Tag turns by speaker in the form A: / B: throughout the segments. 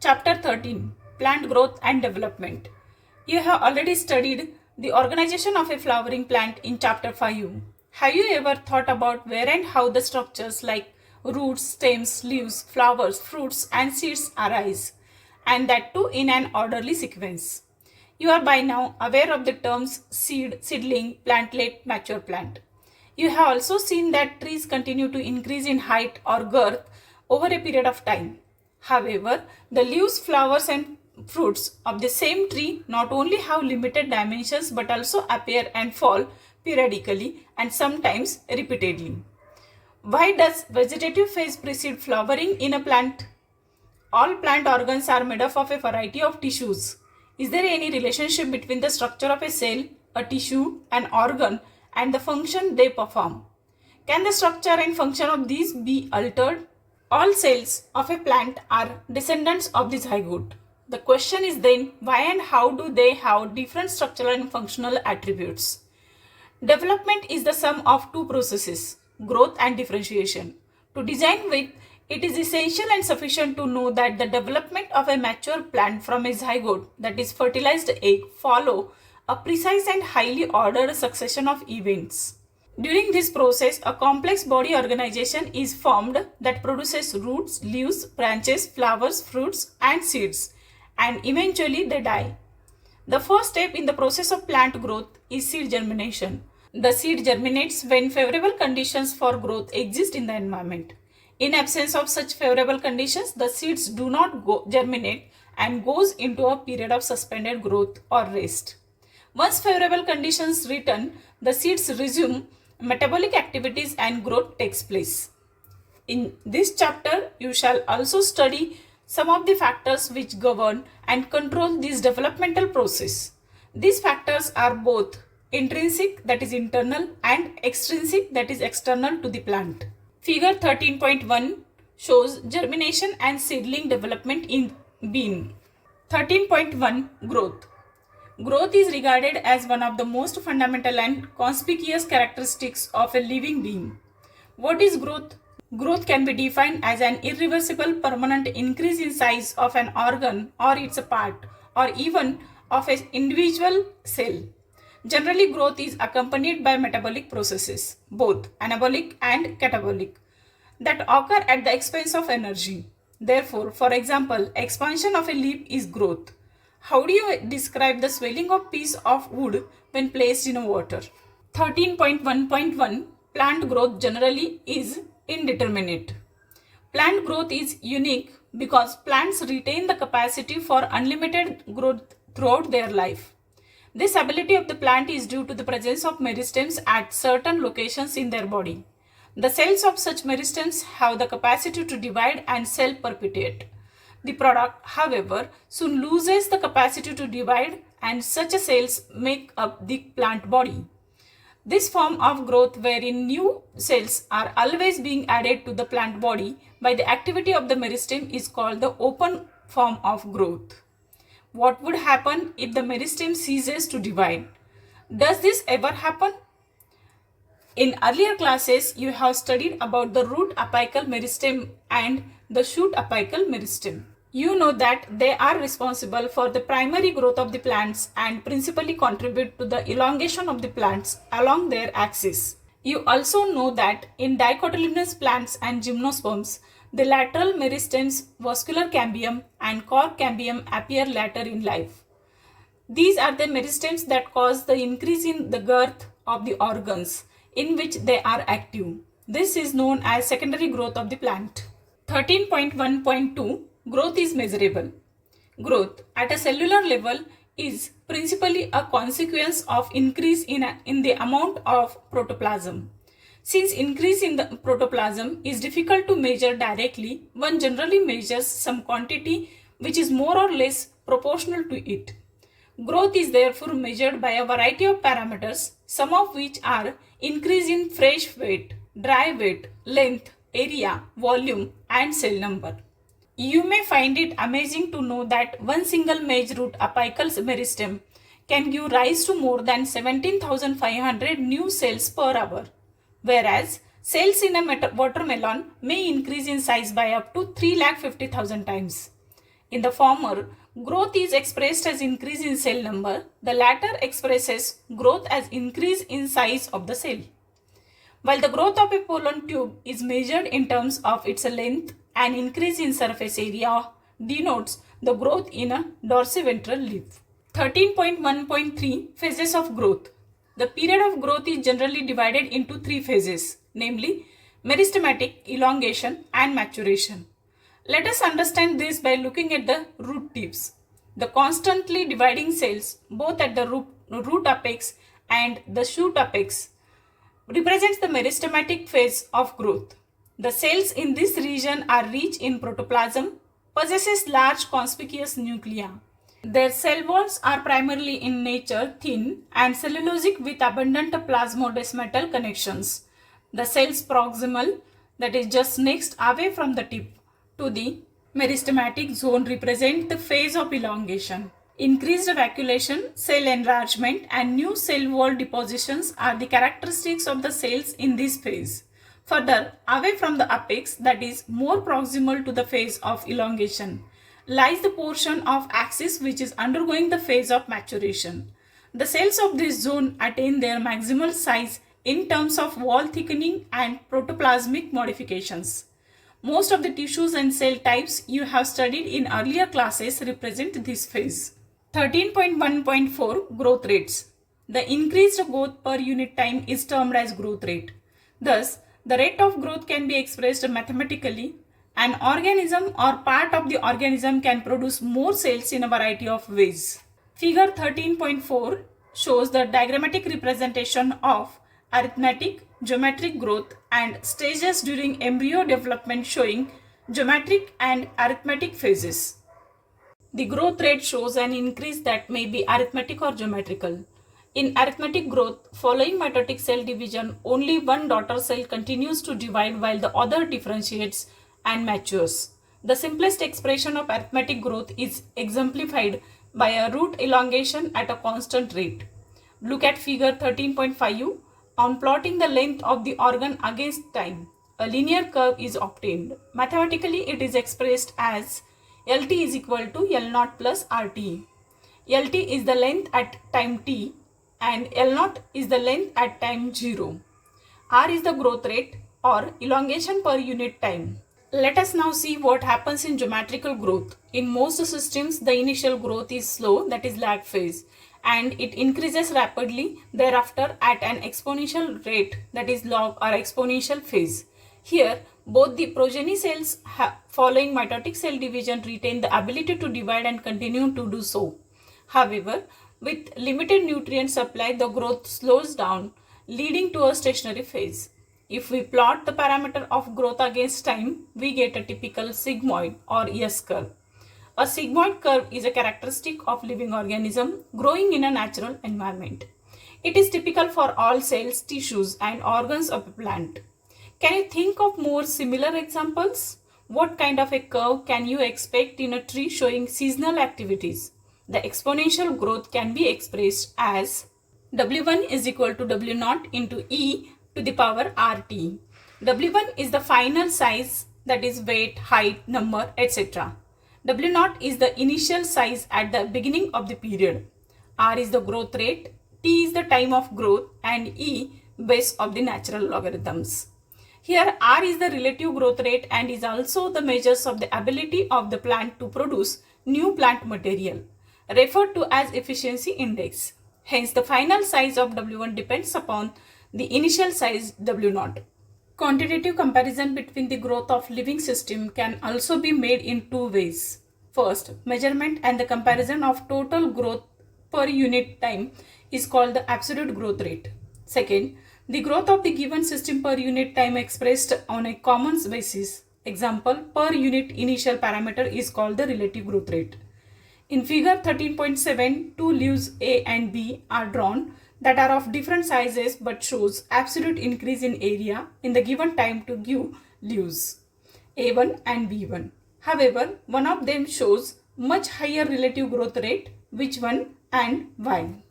A: Chapter 13 Plant Growth and Development. You have already studied the organization of a flowering plant in Chapter 5. Have you ever thought about where and how the structures like roots, stems, leaves, flowers, fruits, and seeds arise, and that too in an orderly sequence? You are by now aware of the terms seed, seedling, plantlet, mature plant. You have also seen that trees continue to increase in height or girth over a period of time. However, the leaves, flowers, and fruits of the same tree not only have limited dimensions but also appear and fall periodically and sometimes repeatedly. Why does vegetative phase precede flowering in a plant? All plant organs are made up of a variety of tissues. Is there any relationship between the structure of a cell, a tissue, an organ, and the function they perform? Can the structure and function of these be altered? All cells of a plant are descendants of the zygote. The question is then, why and how do they have different structural and functional attributes? Development is the sum of two processes, growth and differentiation. To design with, it is essential and sufficient to know that the development of a mature plant from a zygote, that is fertilized egg, follow a precise and highly ordered succession of events. During this process, a complex body organization is formed that produces roots, leaves, branches, flowers, fruits, and seeds, and eventually they die. The first step in the process of plant growth is seed germination. The seed germinates when favorable conditions for growth exist in the environment. In absence of such favorable conditions, the seeds do not germinate and goes into a period of suspended growth or rest. Once favorable conditions return, the seeds resume metabolic activities and growth takes place. In this chapter, you shall also study some of the factors which govern and control this developmental process. These factors are both intrinsic, that is internal, and extrinsic, that is external to the plant. Figure 13.1 shows germination and seedling development in bean. 13.1 Growth. Growth is regarded as one of the most fundamental and conspicuous characteristics of a living being. What is growth? Growth can be defined as an irreversible permanent increase in size of an organ or its part, or even of an individual cell. Generally, growth is accompanied by metabolic processes, both anabolic and catabolic, that occur at the expense of energy. Therefore, for example, expansion of a leaf is growth. How do you describe the swelling of piece of wood when placed in water? 13.1.1 Plant growth generally is indeterminate. Plant growth is unique because plants retain the capacity for unlimited growth throughout their life. This ability of the plant is due to the presence of meristems at certain locations in their body. The cells of such meristems have the capacity to divide and self-perpetuate. The product, however, soon loses the capacity to divide, and such cells make up the plant body. This form of growth, wherein new cells are always being added to the plant body by the activity of the meristem, is called the open form of growth. What would happen if the meristem ceases to divide? Does this ever happen? In earlier classes, you have studied about the root apical meristem and the shoot apical meristem. You know that they are responsible for the primary growth of the plants and principally contribute to the elongation of the plants along their axis. You also know that in dicotyledonous plants and gymnosperms, the lateral meristems, vascular cambium, and cork cambium appear later in life. These are the meristems that cause the increase in the girth of the organs in which they are active. This is known as secondary growth of the plant. 13.1.2 Growth is measurable. Growth at a cellular level is principally a consequence of increase in the amount of protoplasm. Since increase in the protoplasm is difficult to measure directly, one generally measures some quantity which is more or less proportional to it. Growth is therefore measured by a variety of parameters, some of which are increase in fresh weight, dry weight, length, area, volume, and cell number. You may find it amazing to know that one single maize root apical meristem can give rise to more than 17,500 new cells per hour, whereas cells in a watermelon may increase in size by up to 3,50,000 times. In the former, growth is expressed as increase in cell number. The latter expresses growth as increase in size of the cell. While the growth of a pollen tube is measured in terms of its length, an increase in surface area denotes the growth in a dorsiventral leaf. 13.1.3 Phases of growth. The period of growth is generally divided into three phases, namely meristematic, elongation, and maturation. Let us understand this by looking at the root tips. The constantly dividing cells, both at the root apex and the shoot apex, represents the meristematic phase of growth. The cells in this region are rich in protoplasm, possesses large conspicuous nuclei. Their cell walls are primarily in nature thin and cellulosic with abundant plasmodesmatal connections. The cells proximal, that is just next away from the tip to the meristematic zone, represent the phase of elongation. Increased vacuolation, cell enlargement, and new cell wall depositions are the characteristics of the cells in this phase. Further, away from the apex, that is more proximal to the phase of elongation, lies the portion of axis which is undergoing the phase of maturation. The cells of this zone attain their maximal size in terms of wall thickening and protoplasmic modifications. Most of the tissues and cell types you have studied in earlier classes represent this phase. 13.1.4 Growth rates. The increased growth per unit time is termed as growth rate. Thus, the rate of growth can be expressed mathematically. An organism or part of the organism can produce more cells in a variety of ways. Figure 13.4 shows the diagrammatic representation of arithmetic, geometric growth and stages during embryo development, showing geometric and arithmetic phases. The growth rate shows an increase that may be arithmetic or geometrical. In arithmetic growth, following mitotic cell division, only one daughter cell continues to divide while the other differentiates and matures. The simplest expression of arithmetic growth is exemplified by a root elongation at a constant rate. Look at figure 13.5. On plotting the length of the organ against time, a linear curve is obtained. Mathematically, it is expressed as LT is equal to L0 plus RT. LT is the length at time t and L0 is the length at time 0. R is the growth rate or elongation per unit time. Let us now see what happens in geometrical growth. In most systems, the initial growth is slow, that is lag phase, and it increases rapidly thereafter at an exponential rate, that is log or exponential phase. Here, both the progeny cells following mitotic cell division retain the ability to divide and continue to do so. However, with limited nutrient supply, the growth slows down, leading to a stationary phase. If we plot the parameter of growth against time, we get a typical sigmoid or S curve. A sigmoid curve is a characteristic of living organism growing in a natural environment. It is typical for all cells, tissues, and organs of a plant. Can you think of more similar examples? What kind of a curve can you expect in a tree showing seasonal activities? The exponential growth can be expressed as W1 is equal to W0 into E to the power RT. W1 is the final size, that is weight, height, number, etc. W0 is the initial size at the beginning of the period. R is the growth rate, T is the time of growth, and E base of the natural logarithms. Here R is the relative growth rate and is also the measures of the ability of the plant to produce new plant material, referred to as efficiency index. Hence, the final size of W1 depends upon the initial size W0. Quantitative comparison between the growth of living system can also be made in two ways. First, measurement and the comparison of total growth per unit time is called the absolute growth rate. Second, the growth of the given system per unit time expressed on a common basis. Example, per unit initial parameter is called the relative growth rate. In figure 13.7, two leaves A and B are drawn that are of different sizes but shows absolute increase in area in the given time to give leaves A1 and B1. However, one of them shows much higher relative growth rate, which one and why?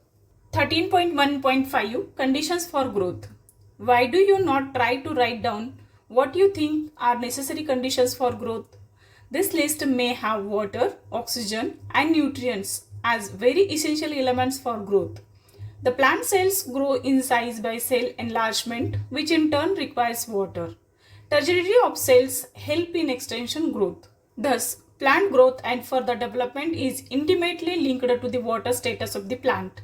A: 13.1.5 Conditions for growth. Why do you not try to write down what you think are necessary conditions for growth? This list may have water, oxygen and nutrients as very essential elements for growth. The plant cells grow in size by cell enlargement, which in turn requires water. Tertiary of cells help in extension growth. Thus, plant growth and further development is intimately linked to the water status of the plant.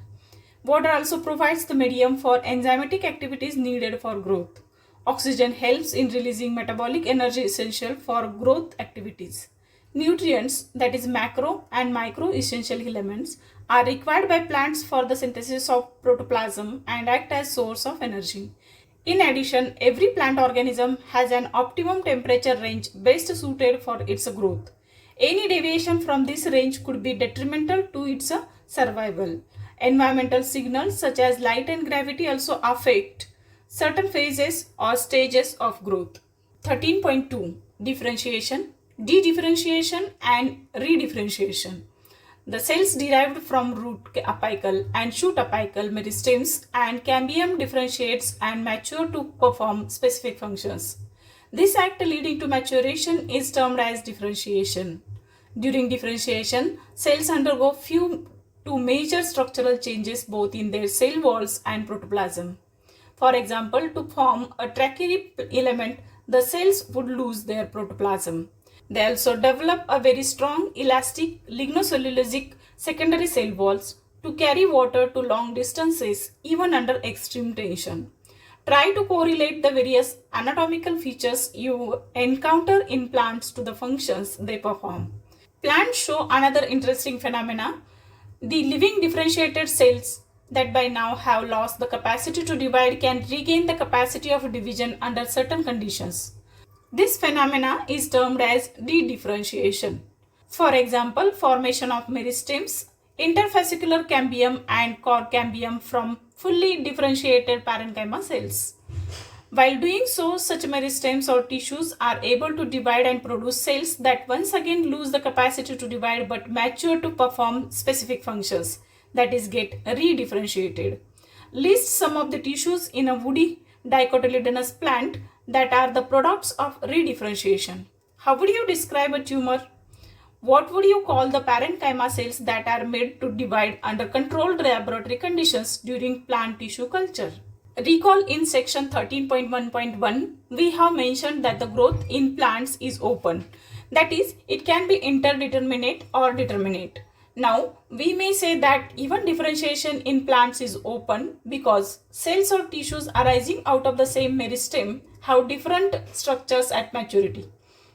A: Water also provides the medium for enzymatic activities needed for growth. Oxygen helps in releasing metabolic energy essential for growth activities. Nutrients, that is macro and micro essential elements, are required by plants for the synthesis of protoplasm and act as source of energy. In addition, every plant organism has an optimum temperature range best suited for its growth. Any deviation from this range could be detrimental to its survival. Environmental signals such as light and gravity also affect certain phases or stages of growth. 13.2 Differentiation, dedifferentiation and redifferentiation. The cells derived from root apical and shoot apical meristems and cambium differentiates and mature to perform specific functions. This act leading to maturation is termed as differentiation. During differentiation, cells undergo few to major structural changes both in their cell walls and protoplasm. For example, to form a trachyry element, the cells would lose their protoplasm. They also develop a very strong elastic lignocellulosic secondary cell walls to carry water to long distances even under extreme tension. Try to correlate the various anatomical features you encounter in plants to the functions they perform. Plants show another interesting phenomena. The living differentiated cells that by now have lost the capacity to divide can regain the capacity of division under certain conditions. This phenomena is termed as dedifferentiation. For example, formation of meristems, interfascicular cambium and core cambium from fully differentiated parenchyma cells. While doing so, such meristems or tissues are able to divide and produce cells that once again lose the capacity to divide but mature to perform specific functions, that is, get redifferentiated. List some of the tissues in a woody dicotyledonous plant that are the products of redifferentiation. How would you describe a tumor? What would you call the parenchyma cells that are made to divide under controlled laboratory conditions during plant tissue culture? Recall in section 13.1.1, we have mentioned that the growth in plants is open. That is, it can be interdeterminate or determinate. Now, we may say that even differentiation in plants is open because cells or tissues arising out of the same meristem have different structures at maturity.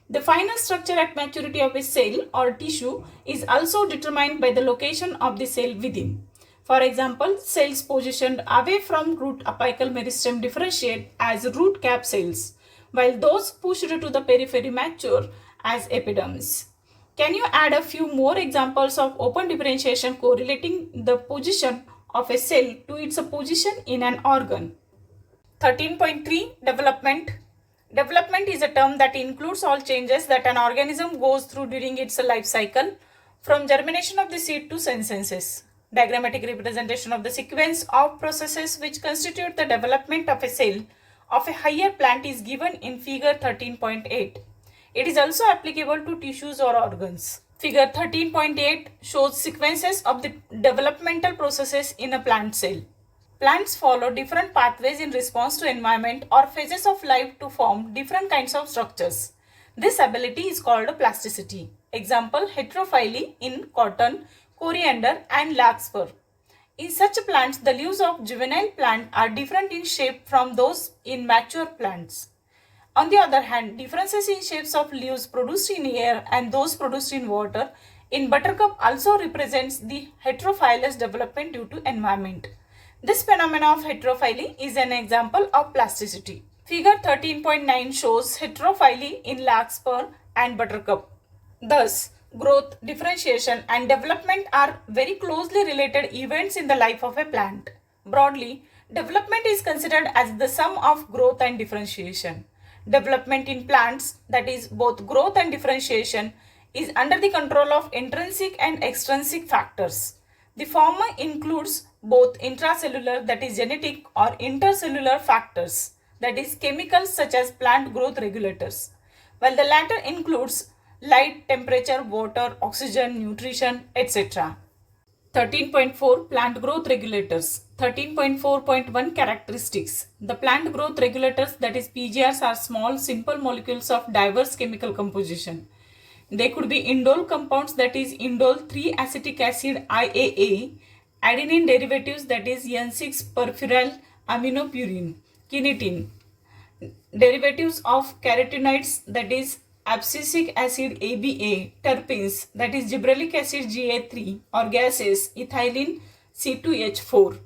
A: The final structure at maturity of a cell or tissue is also determined by the location of the cell within. For example, cells positioned away from root apical meristem differentiate as root cap cells, while those pushed to the periphery mature as epidermis. Can you add a few more examples of open differentiation correlating the position of a cell to its position in an organ? 13.3 Development. Development is a term that includes all changes that an organism goes through during its life cycle, from germination of the seed to senescence. Diagrammatic representation of the sequence of processes which constitute the development of a cell of a higher plant is given in figure 13.8. It is also applicable to tissues or organs. Figure 13.8 shows sequences of the developmental processes in a plant cell. Plants follow different pathways in response to environment or phases of life to form different kinds of structures. This ability is called plasticity. Example, heterophyly in cotton, coriander and larkspur. In such plants, the leaves of juvenile plant are different in shape from those in mature plants. On the other hand, differences in shapes of leaves produced in air and those produced in water in buttercup also represents the heterophylous development due to environment. This phenomenon of heterophyly is an example of plasticity. Figure 13.9 shows heterophyly in larkspur and buttercup. Thus, growth, differentiation and development are very closely related events in the life of a plant. Broadly, development is considered as the sum of growth and differentiation. Development in plants, that is both growth and differentiation, is under the control of intrinsic and extrinsic factors. The former includes both intracellular, that is genetic, or intercellular factors, that is chemicals such as plant growth regulators, while the latter includes light, temperature, water, oxygen, nutrition, etc. 13.4 Plant growth regulators. 13.4.1 Characteristics. The plant growth regulators, that is PGRs, are small simple molecules of diverse chemical composition. They could be indole compounds, that is indole 3-acetic acid IAA, adenine derivatives, that is N6-perfluoryl aminopurine, kinetin, derivatives of carotenoids, that is abscisic acid ABA, terpenes, that is gibberellic acid GA3, or gases ethylene C2H4.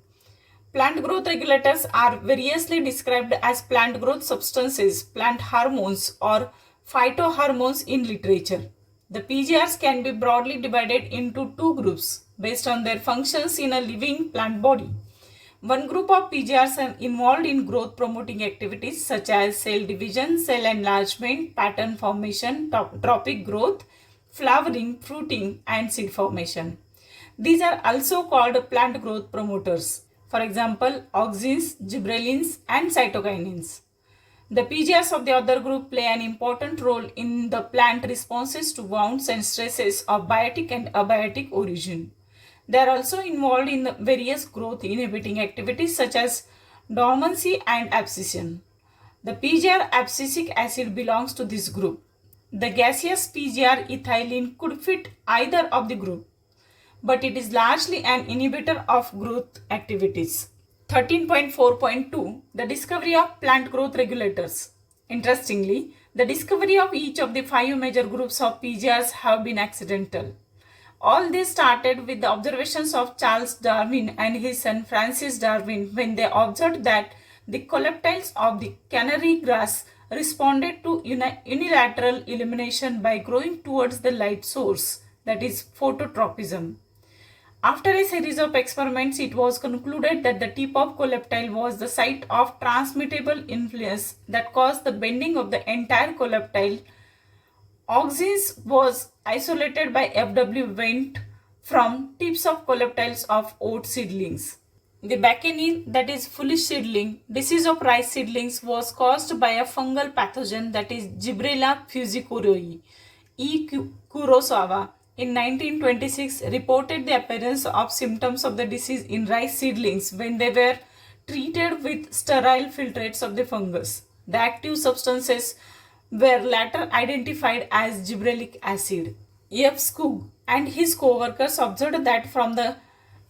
A: Plant growth regulators are variously described as plant growth substances, plant hormones, or phytohormones in literature. The PGRs can be broadly divided into two groups based on their functions in a living plant body. One group of PGRs are involved in growth promoting activities such as cell division, cell enlargement, pattern formation, tropic growth, flowering, fruiting, and seed formation. These are also called plant growth promoters. For example, auxins, gibberellins, and cytokinins. The PGRs of the other group play an important role in the plant responses to wounds and stresses of biotic and abiotic origin. They are also involved in various growth inhibiting activities such as dormancy and abscission. The PGR abscisic acid belongs to this group. The gaseous PGR ethylene could fit either of the group, but it is largely an inhibitor of growth activities. 13.4.2 The discovery of plant growth regulators. Interestingly, the discovery of each of the 5 major groups of PGRs have been accidental. All this started with the observations of Charles Darwin and his son Francis Darwin when they observed that the coleoptiles of the canary grass responded to unilateral illumination by growing towards the light source, that is phototropism. After a series of experiments, it was concluded that the tip of coleoptile was the site of transmittable influence that caused the bending of the entire coleoptile. Auxins was isolated by F.W. Wendt from tips of coleoptiles of oat seedlings. The Bacchini, that is foolish seedling, disease of rice seedlings, was caused by a fungal pathogen, that is Gibberella fujikuroi. E. Kurosawa in 1926 reported the appearance of symptoms of the disease in rice seedlings when they were treated with sterile filtrates of the fungus. The active substances were later identified as gibberellic acid. F. Skoog and his co-workers observed that from the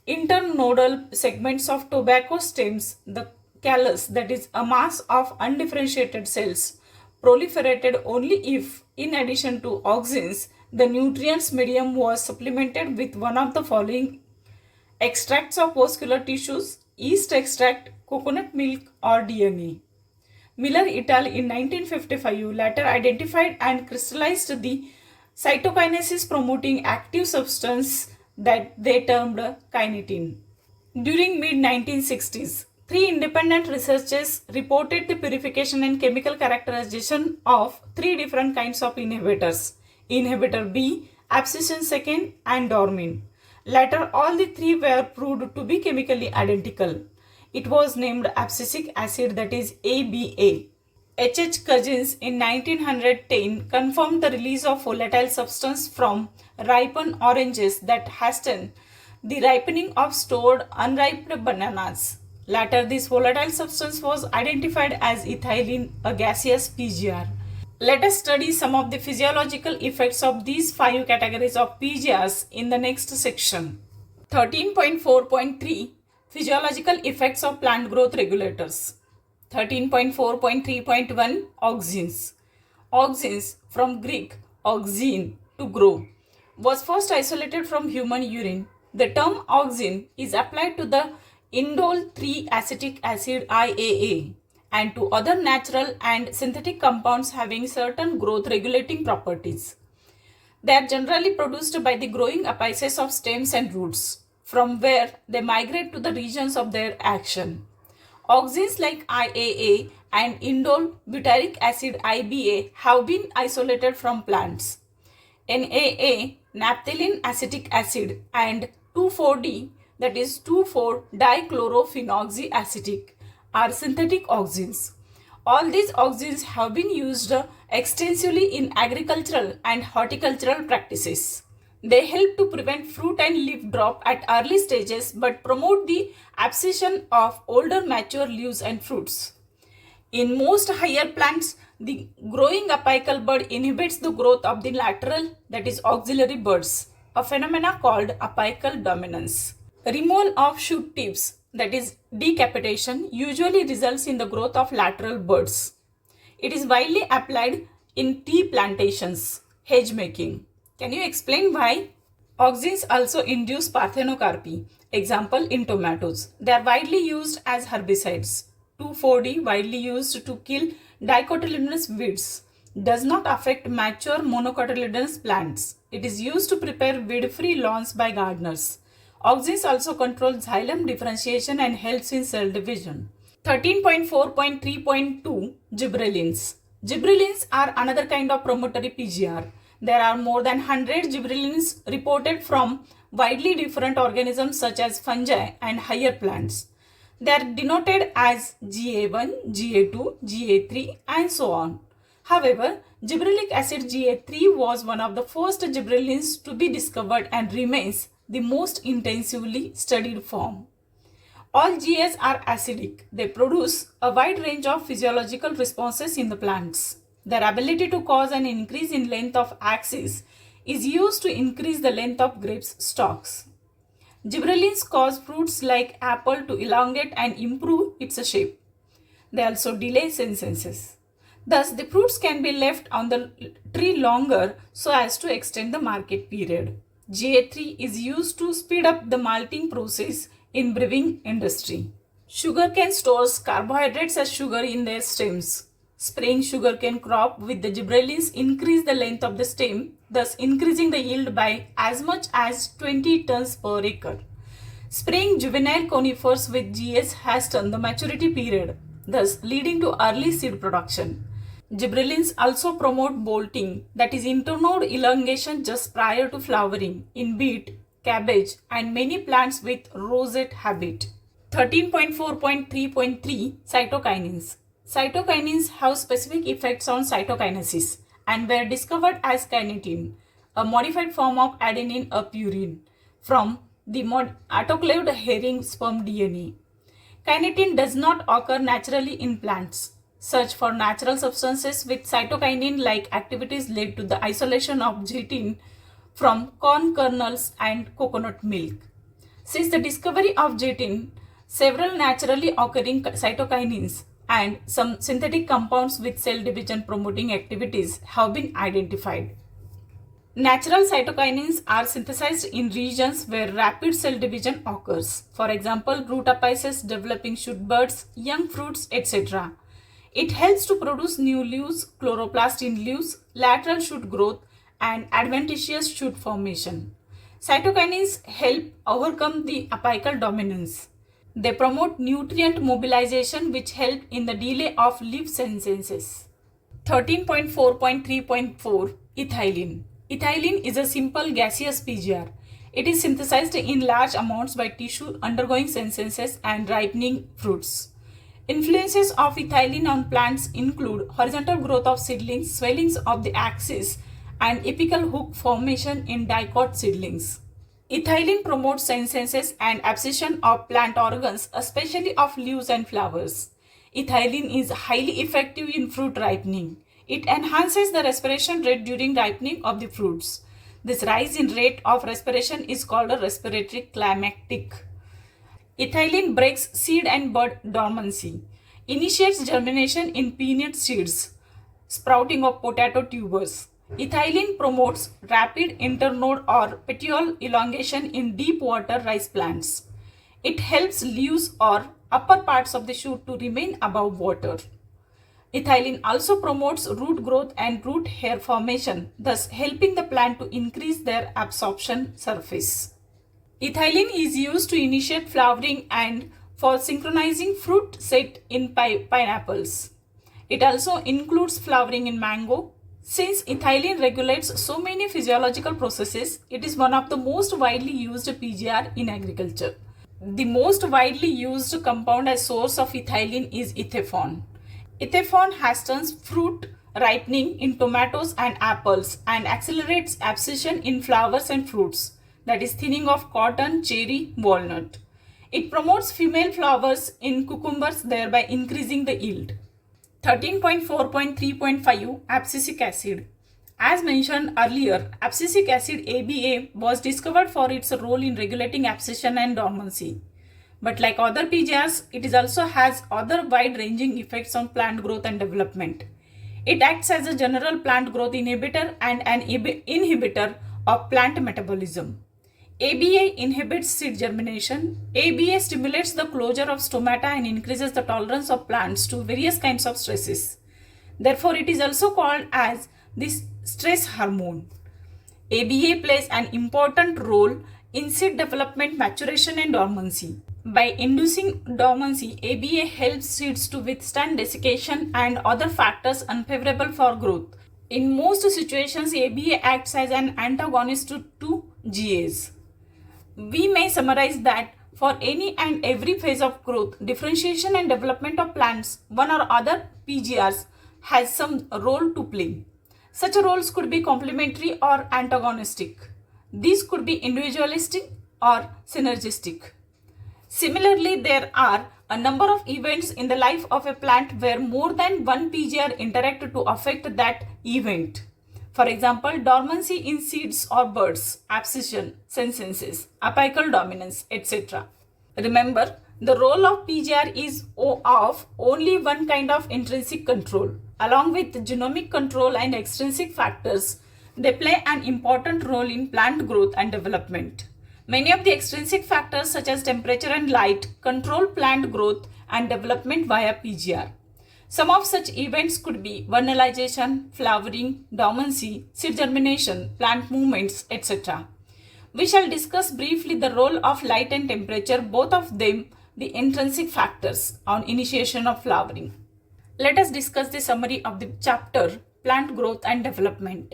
A: internodal segments of tobacco stems, the callus, that is a mass of undifferentiated cells, proliferated only if, in addition to auxins, the nutrients medium was supplemented with one of the following extracts of vascular tissues: yeast extract, coconut milk, or DNA. Miller et al. In 1955 later identified and crystallized the cytokinesis promoting active substance that they termed kinetin. During mid-1960s, 3 independent researchers reported the purification and chemical characterization of 3 different kinds of inhibitors: inhibitor B, abscission second, and dormin. Later, all the 3 were proved to be chemically identical. It was named abscisic acid, that is ABA. H. Cousins in 1910 confirmed the release of volatile substance from ripened oranges that hasten the ripening of stored unripe bananas. Later, this volatile substance was identified as ethylene, a gaseous PGR. Let us study some of the physiological effects of these 5 categories of PGRs in the next section. 13.4.3 Physiological effects of plant growth regulators. 13.4.3.1 Auxins. Auxins, from Greek auxin, to grow, was first isolated from human urine. The term auxin is applied to the indole 3-acetic acid IAA and to other natural and synthetic compounds having certain growth regulating properties. They are generally produced by the growing apices of stems and roots, from where they migrate to the regions of their action. Auxins like IAA and indole butyric acid IBA have been isolated from plants. NAA, naphthalene acetic acid, and 2,4-D, that is 2,4-dichlorophenoliacetic, are synthetic auxins. All these auxins have been used extensively in agricultural and horticultural practices. They help to prevent fruit and leaf drop at early stages but promote the abscission of older mature leaves and fruits. In most higher plants, the growing apical bud inhibits the growth of the lateral, that is auxiliary buds, a phenomena called apical dominance. Removal of shoot tips, that is decapitation, usually results in the growth of lateral buds. It is widely applied in tea plantations, hedge making. Can you explain why? Auxins also induce parthenocarpy. Example in tomatoes. They are widely used as herbicides. 2,4-D, widely used to kill dicotyledonous weeds, does not affect mature monocotyledonous plants. It is used to prepare weed-free lawns by gardeners. Auxins also control xylem differentiation and helps in cell division. 13.4.3.2 Gibberellins. Gibberellins are another kind of promotory PGR. There are more than 100 gibberellins reported from widely different organisms such as fungi and higher plants. They are denoted as GA1, GA2, GA3 and so on. However, gibberellic acid GA3 was one of the first gibberellins to be discovered and remains the most intensively studied form. All GAs are acidic. They produce a wide range of physiological responses in the plants. Their ability to cause an increase in length of axis is used to increase the length of grapes stalks. Gibberellins cause fruits like apple to elongate and improve its shape. They also delay senescence. Thus, the fruits can be left on the tree longer so as to extend the market period. GA3 is used to speed up the malting process in brewing industry. Sugarcane stores carbohydrates as sugar in their stems. Spraying sugarcane crop with the gibberellins increase the length of the stem, thus increasing the yield by as much as 20 tons per acre. Spraying juvenile conifers with GS has turned the maturity period, thus leading to early seed production. Gibberellins also promote bolting, that is internode elongation just prior to flowering in beet, cabbage and many plants with rosette habit. 13.4.3.3 Cytokinins. Cytokinins have specific effects on cytokinesis and were discovered as kinetin, a modified form of adenine purine from the autoclaved herring sperm DNA. Kinetin does not occur naturally in plants. Search for natural substances with cytokinin-like activities led to the isolation of chitin from corn kernels and coconut milk. Since the discovery of chitin, several naturally occurring cytokinins and some synthetic compounds with cell division promoting activities have been identified. Natural cytokinins are synthesized in regions where rapid cell division occurs. For example, root apices, developing shoot buds, young fruits, etc. It helps to produce new leaves, chloroplast in leaves, lateral shoot growth, and adventitious shoot formation. Cytokinins help overcome the apical dominance. They promote nutrient mobilization which help in the delay of leaf senescence. 13.4.3.4 Ethylene. Ethylene is a simple gaseous PGR. It is synthesized in large amounts by tissue undergoing senescence and ripening fruits. Influences of ethylene on plants include horizontal growth of seedlings, swellings of the axis, and apical hook formation in dicot seedlings. Ethylene promotes senescence and abscission of plant organs, especially of leaves and flowers. Ethylene is highly effective in fruit ripening. It enhances the respiration rate during ripening of the fruits. This rise in rate of respiration is called a respiratory climactic. Ethylene breaks seed and bud dormancy, initiates germination in peanut seeds, sprouting of potato tubers. Ethylene promotes rapid internode or petiole elongation in deep water rice plants. It helps leaves or upper parts of the shoot to remain above water. Ethylene also promotes root growth and root hair formation, thus helping the plant to increase their absorption surface. Ethylene is used to initiate flowering and for synchronizing fruit set in pineapples. It also includes flowering in mango. Since ethylene regulates so many physiological processes, it is one of the most widely used PGR in agriculture. The most widely used compound as source of ethylene is ethefone. Ethaphone hastens fruit ripening in tomatoes and apples and accelerates abscission in flowers and fruits, that is thinning of cotton, cherry, walnut. It promotes female flowers in cucumbers, thereby increasing the yield. 13.4.3.5 Abscisic acid. As mentioned earlier, abscisic acid ABA was discovered for its role in regulating abscission and dormancy. But like other PGRs, it also has other wide-ranging effects on plant growth and development. It acts as a general plant growth inhibitor and an inhibitor of plant metabolism. ABA inhibits seed germination. ABA stimulates the closure of stomata and increases the tolerance of plants to various kinds of stresses. Therefore, it is also called as this stress hormone. ABA plays an important role in seed development, maturation and dormancy. By inducing dormancy, ABA helps seeds to withstand desiccation and other factors unfavorable for growth. In most situations, ABA acts as an antagonist to GAs. We may summarize that for any and every phase of growth, differentiation and development of plants, one or other PGRs has some role to play. Such roles could be complementary or antagonistic. These could be individualistic or synergistic. Similarly, there are a number of events in the life of a plant where more than one PGR interact to affect that event. For example, dormancy in seeds or birds, abscission, senescence, apical dominance, etc. Remember, the role of PGR is of only one kind of intrinsic control. Along with genomic control and extrinsic factors, they play an important role in plant growth and development. Many of the extrinsic factors such as temperature and light control plant growth and development via PGR. Some of such events could be vernalization, flowering, dormancy, seed germination, plant movements, etc. We shall discuss briefly the role of light and temperature, both of them the intrinsic factors on initiation of flowering. Let us discuss the summary of the chapter Plant Growth and Development.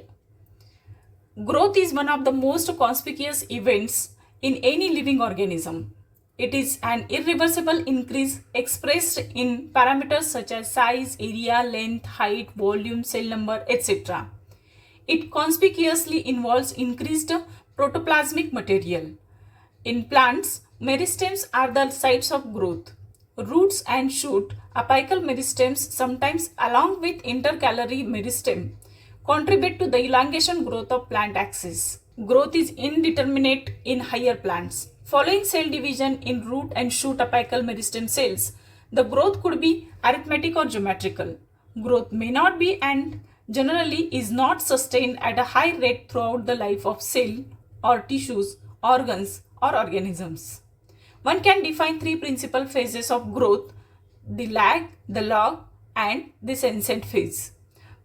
A: Growth is one of the most conspicuous events in any living organism. It is an irreversible increase expressed in parameters such as size, area, length, height, volume, cell number, etc. It conspicuously involves increased protoplasmic material. In plants, meristems are the sites of growth. Roots and shoot, apical meristems, sometimes along with intercalary meristem, contribute to the elongation growth of plant axis. Growth is indeterminate in higher plants. Following cell division in root and shoot apical meristem cells, the growth could be arithmetic or geometrical. Growth may not be and generally is not sustained at a high rate throughout the life of cell or tissues, organs or organisms. One can define three principal phases of growth: the lag, the log and the senescent phase.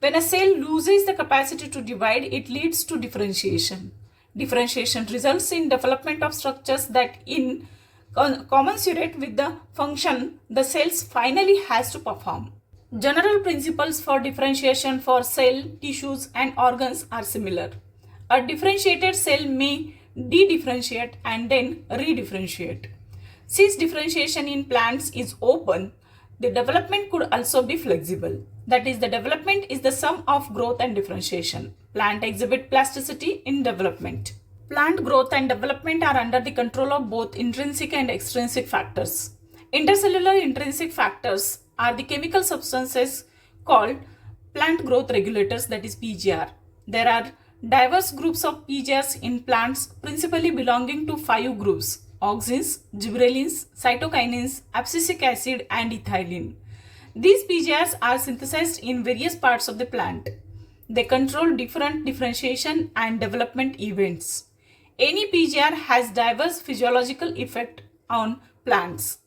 A: When a cell loses the capacity to divide, it leads to differentiation. Differentiation results in development of structures that in commensurate with the function the cells finally has to perform. General principles for differentiation for cell, tissues and organs are similar. A differentiated cell may de-differentiate and then re-differentiate. Since differentiation in plants is open, the development could also be flexible. That is, the development is the sum of growth and differentiation. Plant exhibit plasticity in development. Plant growth and development are under the control of both intrinsic and extrinsic factors. Intercellular intrinsic factors are the chemical substances called plant growth regulators, that is PGR. There are diverse groups of PGRs in plants, principally belonging to 5 groups: auxins, gibberellins, cytokinins, abscisic acid and ethylene. These PGRs are synthesized in various parts of the plant. They control different differentiation and development events. Any PGR has diverse physiological effect on plants.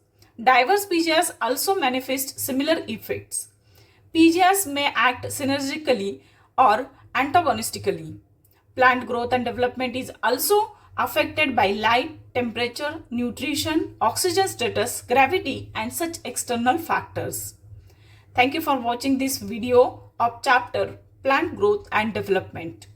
A: Diverse PGRs also manifest similar effects. PGRs may act synergistically or antagonistically. Plant growth and development is also affected by light, temperature, nutrition, oxygen status, gravity and such external factors. Thank you for watching this video of chapter Plant Growth and Development.